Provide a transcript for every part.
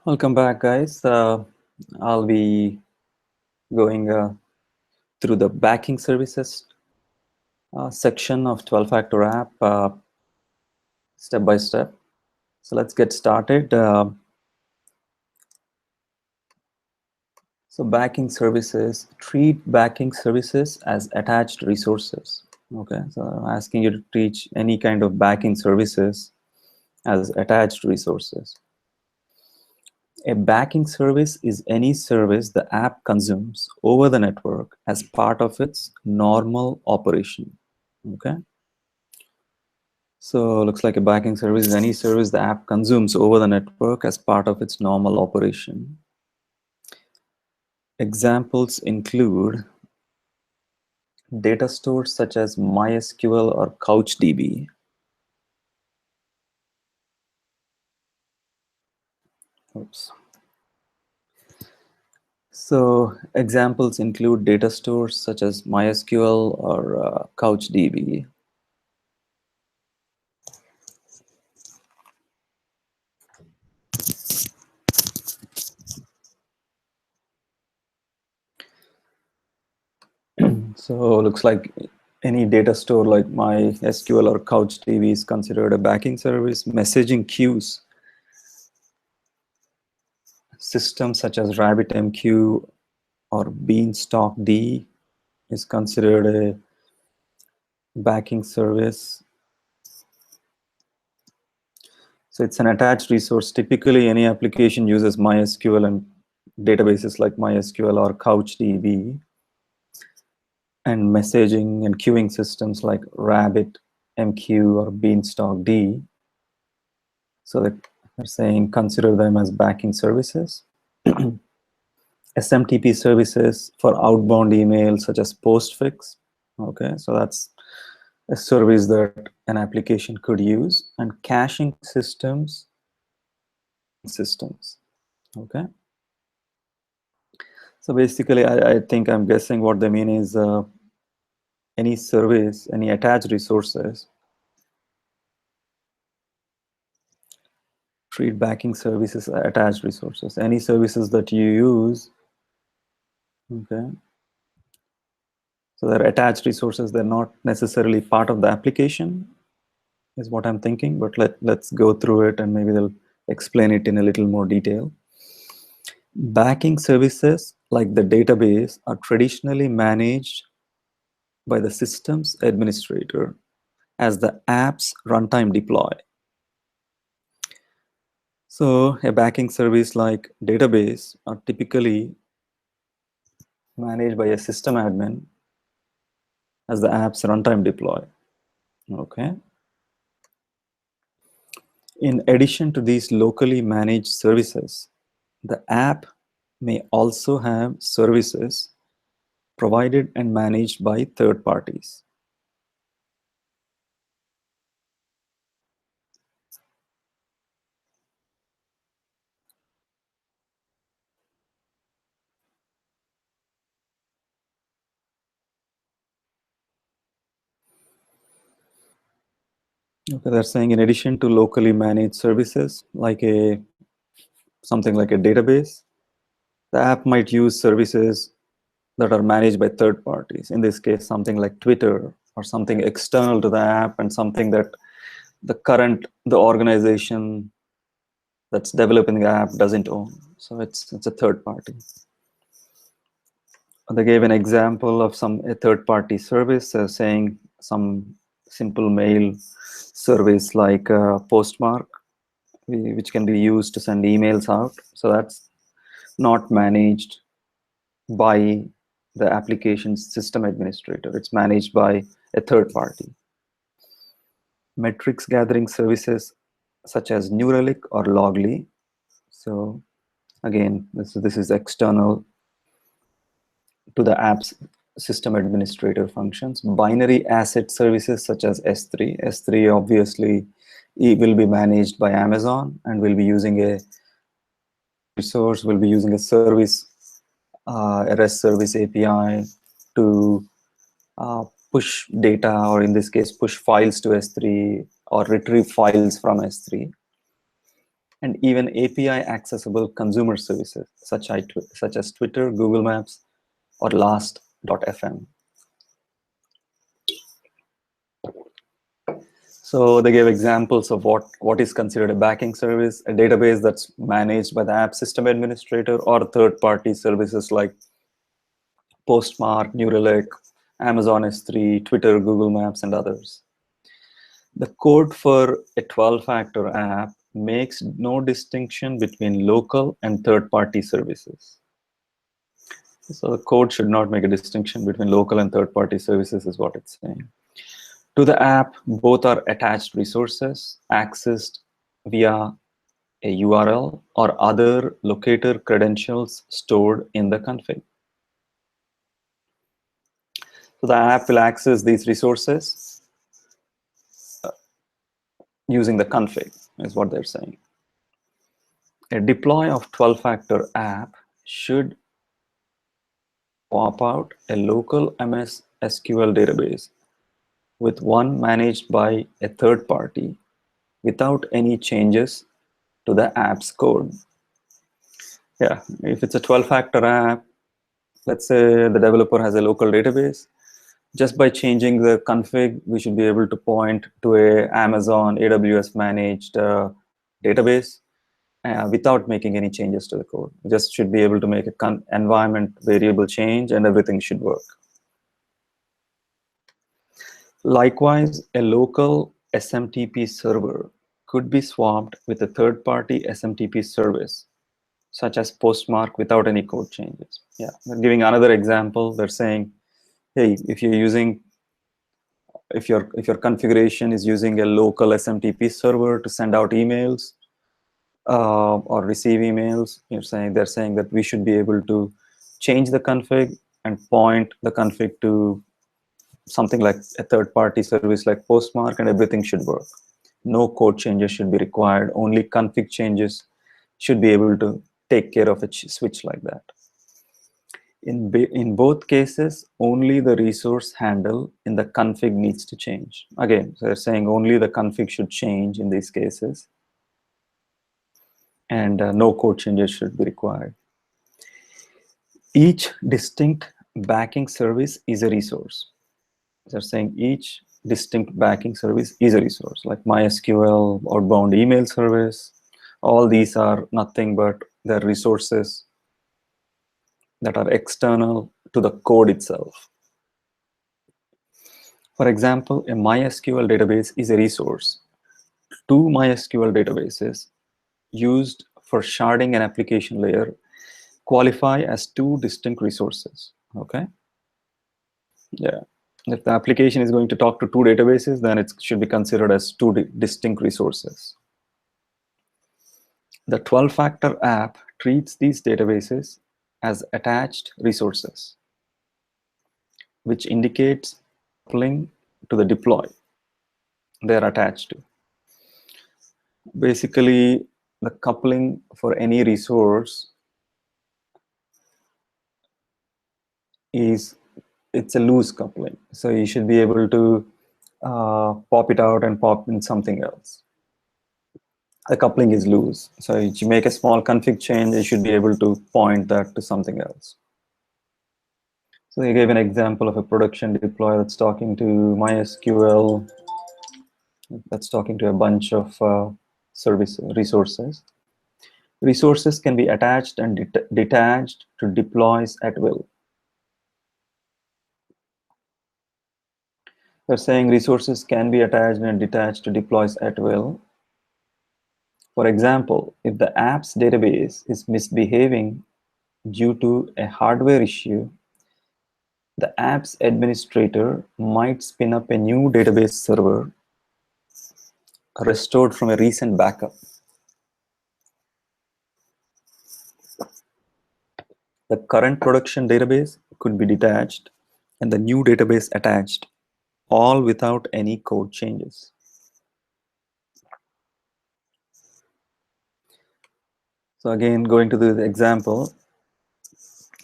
Welcome back, guys. I'll be going through the backing services section of 12-factor app step by step. So let's get started. So backing services, treat backing services as attached resources. Okay, so I'm asking you to treat any kind of backing services as attached resources. A backing service is any service the app consumes over the network as part of its normal operation. Okay. So looks like a backing service is any service the app consumes over the network as part of its normal operation. Examples include data stores such as MySQL or CouchDB. Oops. So examples include data stores such as MySQL or CouchDB. So looks like any data store like MySQL or CouchDB is considered a backing service. Messaging queues, systems such as RabbitMQ or BeanstalkD is considered a backing service. So it's an attached resource. Typically, any application uses MySQL and databases like MySQL or CouchDB, and messaging and queuing systems like RabbitMQ or BeanstalkD. So that they're saying consider them as backing services. SMTP services for outbound emails such as Postfix. Okay, so that's a service that an application could use, and caching systems. Okay, so basically I think I'm guessing what they mean is any service, any attached resources, treat backing services as attached resources. Any services that you use, okay, so they're attached resources, they're not necessarily part of the application, is what I'm thinking, but let's go through it and maybe they'll explain it in a little more detail. Backing services like the database are traditionally managed by the systems administrator as the app's runtime deploy. So a backing service like database are typically managed by a system admin as the app's runtime deploy. Okay. In addition to these locally managed services, the app may also have services provided and managed by third parties. Okay, they're saying in addition to locally managed services like something like a database, the app might use services that are managed by third parties. In this case, something like Twitter or something external to the app and something that the organization that's developing the app doesn't own. So it's a third party. They gave an example of a third party service saying some simple mail service like Postmark, which can be used to send emails out. So that's not managed by the application's system administrator. It's managed by a third party. Metrics gathering services such as New Relic or Loggly. So again, this is external to the app's system administrator functions. Binary asset services such as S3. S3 obviously it will be managed by Amazon and will be using a resource, will be using a service, a REST service API to push data, or in this case, push files to S3 or retrieve files from S3. and even API accessible consumer services such as Twitter, Google Maps, or Last.fm. So they gave examples of what is considered a backing service, a database that's managed by the app system administrator, or third-party services like Postmark, New Relic, Amazon S3, Twitter, Google Maps, and others. The code for a 12-factor app makes no distinction between local and third-party services. So the code should not make a distinction between local and third-party services is what it's saying. To the app, both are attached resources accessed via a URL or other locator credentials stored in the config. So the app will access these resources using the config, is what they're saying. A deploy of 12-factor app should pop out a local MS SQL database with one managed by a third party without any changes to the app's code. Yeah, if it's a 12-factor app, let's say the developer has a local database, just by changing the config, we should be able to point to a Amazon AWS managed database without making any changes to the code. We just should be able to make an environment variable change and everything should work. Likewise, a local SMTP server could be swapped with a third-party SMTP service, such as Postmark, without any code changes. Yeah, they're giving another example. They're saying, hey, if your configuration is using a local SMTP server to send out emails or receive emails, they're saying that we should be able to change the config and point the config to something like a third-party service like Postmark, and everything should work. No code changes should be required. Only config changes should be able to take care of a switch like that. In both cases, only the resource handle in the config needs to change. Again, so they're saying only the config should change in these cases, and no code changes should be required. Each distinct backing service is a resource. They're saying each distinct backing service is a resource, like MySQL, outbound email service. All these are nothing but they're resources that are external to the code itself. For example, a MySQL database is a resource. Two MySQL databases used for sharding an application layer qualify as two distinct resources. Okay? Yeah. If the application is going to talk to two databases, then it should be considered as two distinct resources. The 12-factor app treats these databases as attached resources, which indicates coupling to the deploy they're attached to. Basically, the coupling for any resource it's a loose coupling. So you should be able to pop it out and pop in something else. The coupling is loose. So if you make a small config change, you should be able to point that to something else. So they gave an example of a production deploy that's talking to MySQL, that's talking to a bunch of service resources. Resources can be attached and detached to deploys at will. They're saying resources can be attached and detached to deploys at will. For example, if the app's database is misbehaving due to a hardware issue, the app's administrator might spin up a new database server restored from a recent backup. The current production database could be detached and the new database attached, all without any code changes. So again, going to the example,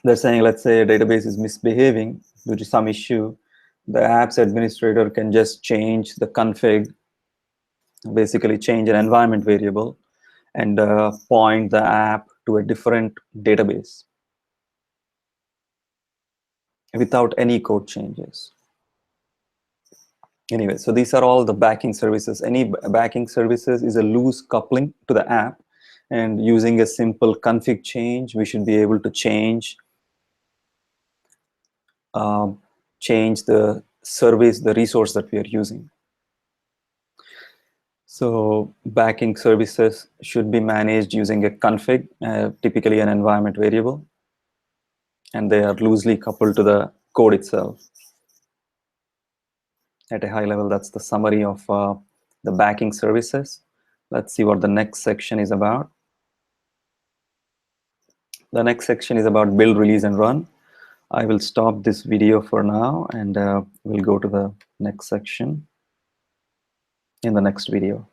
they're saying, let's say a database is misbehaving due to some issue. The app's administrator can just change the config, basically change an environment variable, and point the app to a different database without any code changes. Anyway, so these are all the backing services. Any backing services is a loose coupling to the app, and using a simple config change, we should be able to change the service, the resource that we are using. So backing services should be managed using a config, typically an environment variable, and they are loosely coupled to the code itself. At a high level, that's the summary of the backing services. Let's see what the next section is about. The next section is about build, release, and run. I will stop this video for now, and we'll go to the next section in the next video.